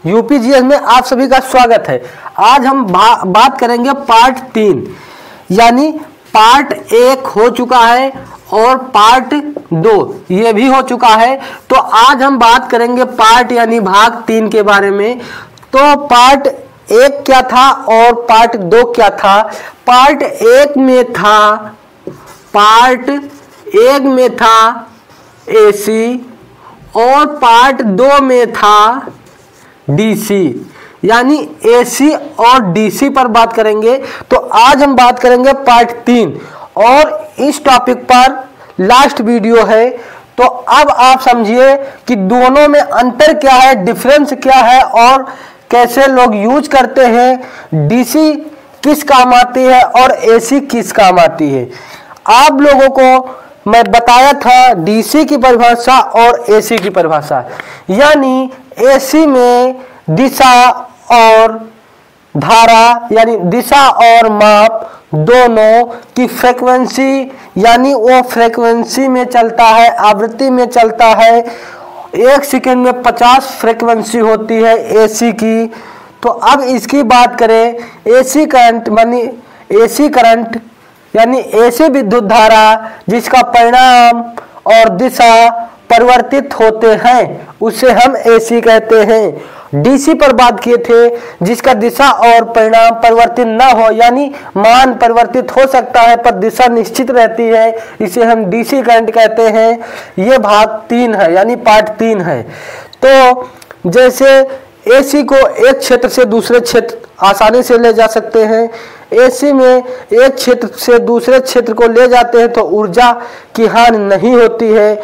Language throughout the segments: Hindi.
यूपीजीएस में आप सभी का स्वागत है। आज हम बात करेंगे पार्ट 3, यानी पार्ट 1 हो चुका है और पार्ट 2 ये भी हो चुका है। तो आज हम बात करेंगे पार्ट यानी भाग 3 के बारे में। तो पार्ट 1 क्या था और पार्ट 2 क्या था। पार्ट 1 में था एसी और पार्ट 2 में था डीसी, यानी एसी और डीसी पर बात करेंगे। तो आज हम बात करेंगे पार्ट 3 और इस टॉपिक पर लास्ट वीडियो है। तो अब आप समझिए कि दोनों में अंतर क्या है, डिफरेंस क्या है और कैसे लोग यूज करते हैं। डीसी किस काम आती है और एसी किस काम आती है। आप लोगों को मैं बताया था डीसी की परिभाषा और एसी की परिभाषा, यानी एसी में दिशा और धारा यानी दिशा और माप दोनों की फ्रीक्वेंसी, यानी वो फ्रीक्वेंसी में चलता है, आवृत्ति में चलता है। 1 सेकंड में 50 फ्रीक्वेंसी होती है एसी की। तो अब इसकी बात करें, एसी करंट यानी एसी विद्युत धारा जिसका परिणाम और दिशा परिवर्तित होते हैं उसे हम एसी कहते हैं। डीसी पर बात किए थे जिसका दिशा और परिणाम परिवर्तित ना हो, यानी मान परिवर्तित हो सकता है पर दिशा निश्चित रहती है, इसे हम डीसी करंट कहते हैं। ये भाग 3 है यानी पार्ट 3 है। तो जैसे एसी को एक क्षेत्र से दूसरे क्षेत्र आसानी से ले जा सकते हैं। एसी में एक क्षेत्र से दूसरे क्षेत्र को ले जाते हैं तो ऊर्जा की हानि नहीं होती है।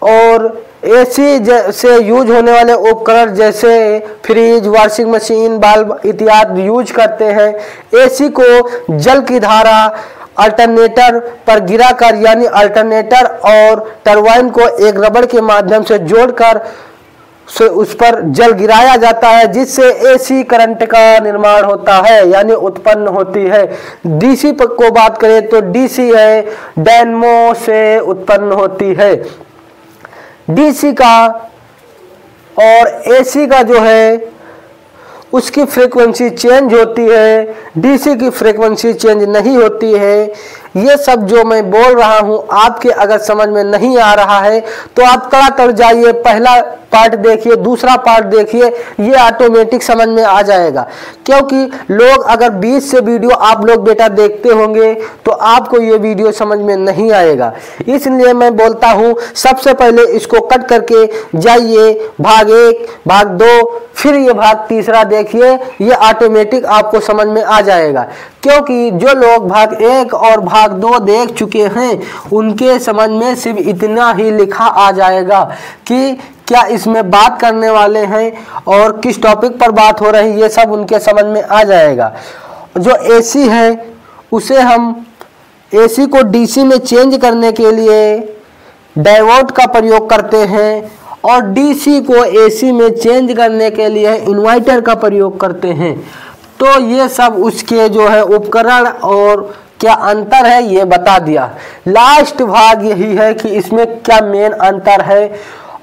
और एसी से यूज होने वाले उपकरण जैसे फ्रिज, वॉशिंग मशीन, बल्ब इत्यादि यूज करते हैं। एसी को जल की धारा अल्टरनेटर पर गिराकर, यानी अल्टरनेटर और टरबाइन को एक रबड़ के माध्यम से जोड़कर उस पर जल गिराया जाता है, जिससे एसी करंट का निर्माण होता है यानी उत्पन्न होती है। डीसी को बात करें तो डीसी है डायनेमो से उत्पन्न होती है। डीसी का और एसी का जो है उसकी फ्रीक्वेंसी चेंज होती है, डीसी की फ्रीक्वेंसी चेंज नहीं होती है। ये सब जो मैं बोल रहा हूँ आपके अगर समझ में नहीं आ रहा है तो आप तड़ातड़ जाइए, पहला पार्ट देखिए, दूसरा पार्ट देखिए, ये ऑटोमेटिक समझ में आ जाएगा। क्योंकि लोग अगर 20 से वीडियो आप लोग बेटा देखते होंगे तो आपको ये वीडियो समझ में नहीं आएगा। इसलिए मैं बोलता हूँ सबसे पहले इसको कट करके जाइए, भाग 1, भाग 2, फिर ये भाग 3 देखिए, ये ऑटोमेटिक आपको समझ में आ जाएगा। क्योंकि जो लोग भाग 1 और भाग 2 देख चुके हैं उनके समझ में सिर्फ इतना ही लिखा आ जाएगा कि क्या इसमें बात करने वाले हैं और किस टॉपिक पर बात हो रही है, ये सब उनके समझ में आ जाएगा। जो एसी है उसे हम एसी को डीसी में चेंज करने के लिए डायोड का प्रयोग करते हैं और डीसी को एसी में चेंज करने के लिए इन्वर्टर का प्रयोग करते हैं। तो ये सब उसके जो है उपकरण और क्या अंतर है ये बता दिया। लास्ट भाग यही है कि इसमें क्या मेन अंतर है।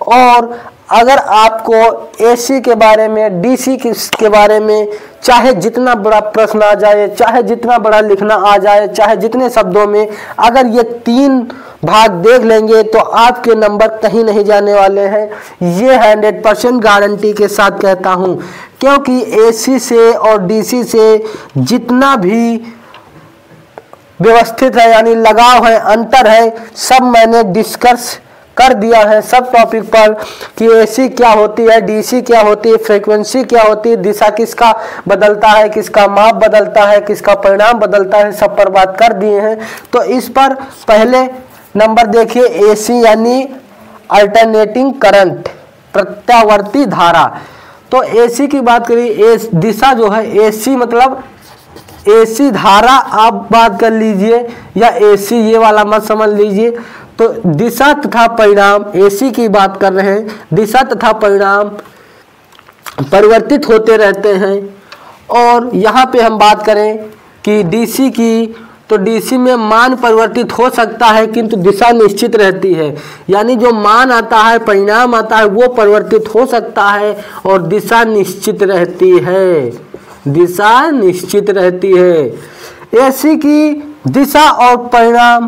और अगर आपको एसी के बारे में, डीसी के बारे में चाहे जितना बड़ा प्रश्न आ जाए, चाहे जितना बड़ा लिखना आ जाए, चाहे जितने शब्दों में, अगर ये 3 भाग देख लेंगे तो आपके नंबर कहीं नहीं जाने वाले हैं। ये 100% गारंटी के साथ कहता हूँ। क्योंकि एसी से और डीसी से जितना भी व्यवस्थित है यानी लगाव है, अंतर है, सब मैंने डिस्कस कर दिया है सब टॉपिक पर कि एसी क्या होती है, डीसी क्या होती है, फ्रीक्वेंसी क्या होती है, दिशा किसका बदलता है, किसका माप बदलता है, किसका परिणाम बदलता है, सब पर बात कर दिए हैं। तो इस पर पहले नंबर देखिए, एसी यानी अल्टरनेटिंग करंट, प्रत्यावर्ती धारा। तो एसी की बात करिए, दिशा जो है एसी मतलब एसी धारा आप बात कर लीजिए, या एसी ये वाला मत समझ लीजिए। तो दिशा तथा परिणाम, एसी की बात कर रहे हैं, दिशा तथा परिणाम परिवर्तित होते रहते हैं। और यहाँ पे हम बात करें कि डीसी की तो डीसी में मान परिवर्तित हो सकता है किंतु दिशा निश्चित रहती है। यानी जो मान आता है, परिणाम आता है, वो परिवर्तित हो सकता है और दिशा निश्चित रहती है, दिशा निश्चित रहती है। एसी की दिशा और परिणाम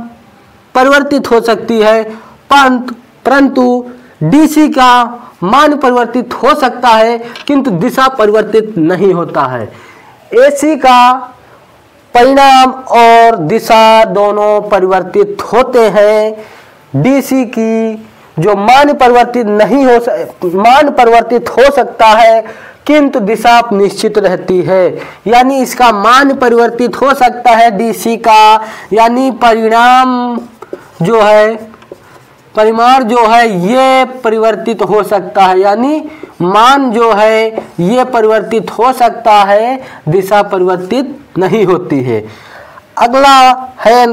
परिवर्तित हो सकती है, परंतु डीसी का मान परिवर्तित हो सकता है किंतु दिशा परिवर्तित नहीं होता है। एसी का परिणाम और दिशा दोनों परिवर्तित होते हैं। डीसी की जो मान परिवर्तित हो सकता है किंतु दिशा निश्चित रहती है। यानी इसका मान परिवर्तित हो सकता है डीसी का, यानी परिमाण जो है ये परिवर्तित हो सकता है, यानी मान जो है ये परिवर्तित हो सकता है, दिशा परिवर्तित नहीं होती है। अगला है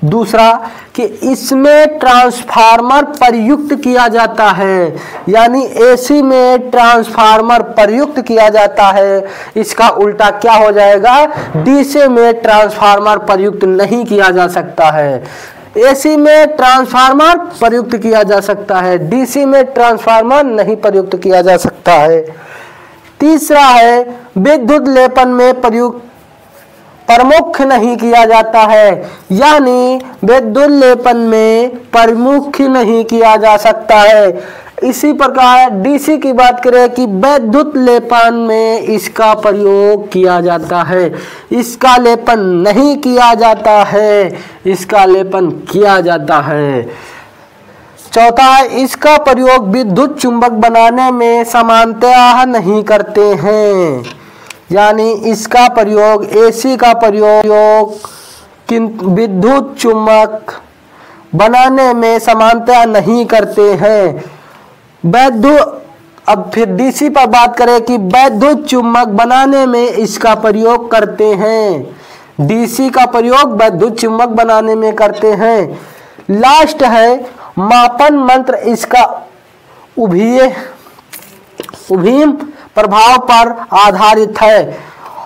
दूसरा कि इसमें ट्रांसफार्मर प्रयुक्त किया जाता है, यानी एसी में ट्रांसफार्मर प्रयुक्त किया जाता है। इसका उल्टा क्या हो जाएगा, डीसी में ट्रांसफार्मर प्रयुक्त नहीं किया जा सकता है। एसी में ट्रांसफार्मर प्रयुक्त किया जा सकता है, डीसी में ट्रांसफार्मर नहीं प्रयुक्त किया जा सकता है। तीसरा है विद्युत लेपन में प्रमुख नहीं किया जाता है, यानी विद्युत लेपन में प्रमुख नहीं किया जा सकता है। इसी प्रकार डीसी की बात करें कि विद्युत लेपन में इसका प्रयोग किया जाता है, इसका लेपन नहीं किया जाता है, इसका लेपन किया जाता है। चौथा है इसका प्रयोग विद्युत चुंबक बनाने में समानतः नहीं करते हैं, यानी इसका प्रयोग एसी का प्रयोग विद्युत चुंबक बनाने में समानतः नहीं करते हैं। अब फिर डीसी पर बात करें कि विद्युत चुंबक बनाने में इसका प्रयोग करते हैं, डीसी का प्रयोग विद्युत चुंबक बनाने में करते हैं। लास्ट है मापन मंत्र इसका उभीम प्रभाव पर आधारित है।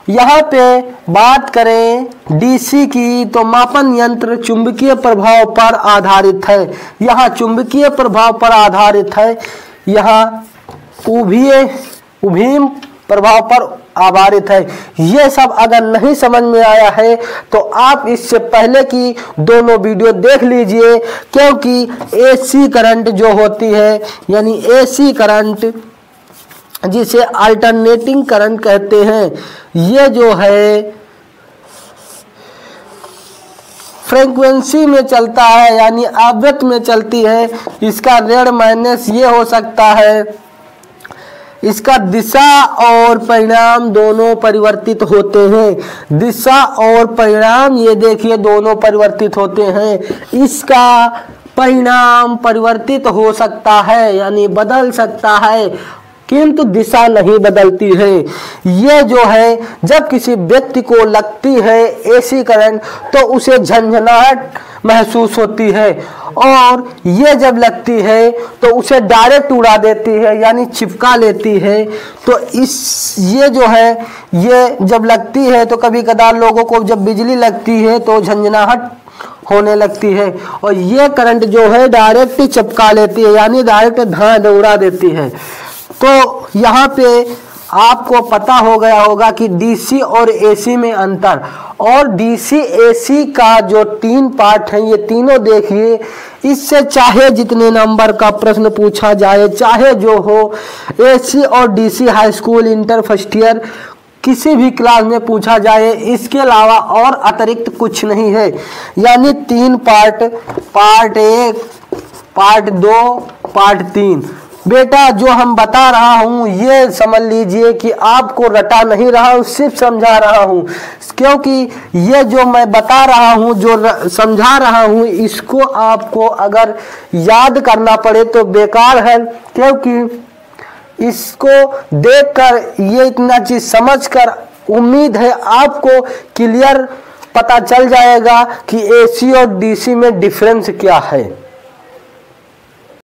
यहाँ पे बात करें डीसी की तो मापन यंत्र चुंबकीय प्रभाव पर आधारित है, यहाँ चुंबकीय प्रभाव पर आधारित है, यहाँ उभीम प्रभाव पर आधारित है। ये सब अगर नहीं समझ में आया है तो आप इससे पहले की दोनों वीडियो देख लीजिए, क्योंकि एसी करंट जो होती है, यानी एसी करंट जिसे अल्टरनेटिंग करंट कहते हैं, ये जो है फ्रीक्वेंसी में चलता है, यानी आवृत्ति में चलती है। इसका ऋण माइनस ये हो सकता है, इसका दिशा और परिणाम दोनों परिवर्तित होते हैं। दिशा और परिणाम ये देखिए दोनों परिवर्तित होते हैं। इसका परिणाम परिवर्तित हो सकता है, यानी बदल सकता है, किंतु दिशा नहीं बदलती है। ये जो है जब किसी व्यक्ति को लगती है एसी करंट तो उसे झंझनाहट महसूस होती है, और ये जब लगती है तो उसे डायरेक्ट उड़ा देती है, यानी चिपका लेती है। तो ये जो है ये जब लगती है तो कभी कदार लोगों को जब बिजली लगती है तो झंझनाहट होने लगती है, और ये करंट जो है डायरेक्ट चिपका लेती है, यानी डायरेक्ट धां उड़ा देती है। तो यहाँ पे आपको पता हो गया होगा कि डीसी और एसी में अंतर, और डीसी एसी का जो 3 पार्ट हैं ये तीनों देखिए। इससे चाहे जितने नंबर का प्रश्न पूछा जाए, चाहे जो हो, एसी और DC high school inter first year किसी भी क्लास में पूछा जाए, इसके अलावा और अतिरिक्त कुछ नहीं है। यानी 3 पार्ट, पार्ट 1, पार्ट 2, पार्ट 3। बेटा जो हम बता रहा हूँ ये समझ लीजिए कि आपको रटा नहीं रहा हूँ, सिर्फ समझा रहा हूँ, क्योंकि ये जो मैं बता रहा हूँ, जो समझा रहा हूँ, इसको आपको अगर याद करना पड़े तो बेकार है, क्योंकि इसको देखकर ये इतना चीज समझकर उम्मीद है आपको क्लियर पता चल जाएगा कि एसी और डीसी में डिफरेंस क्या है।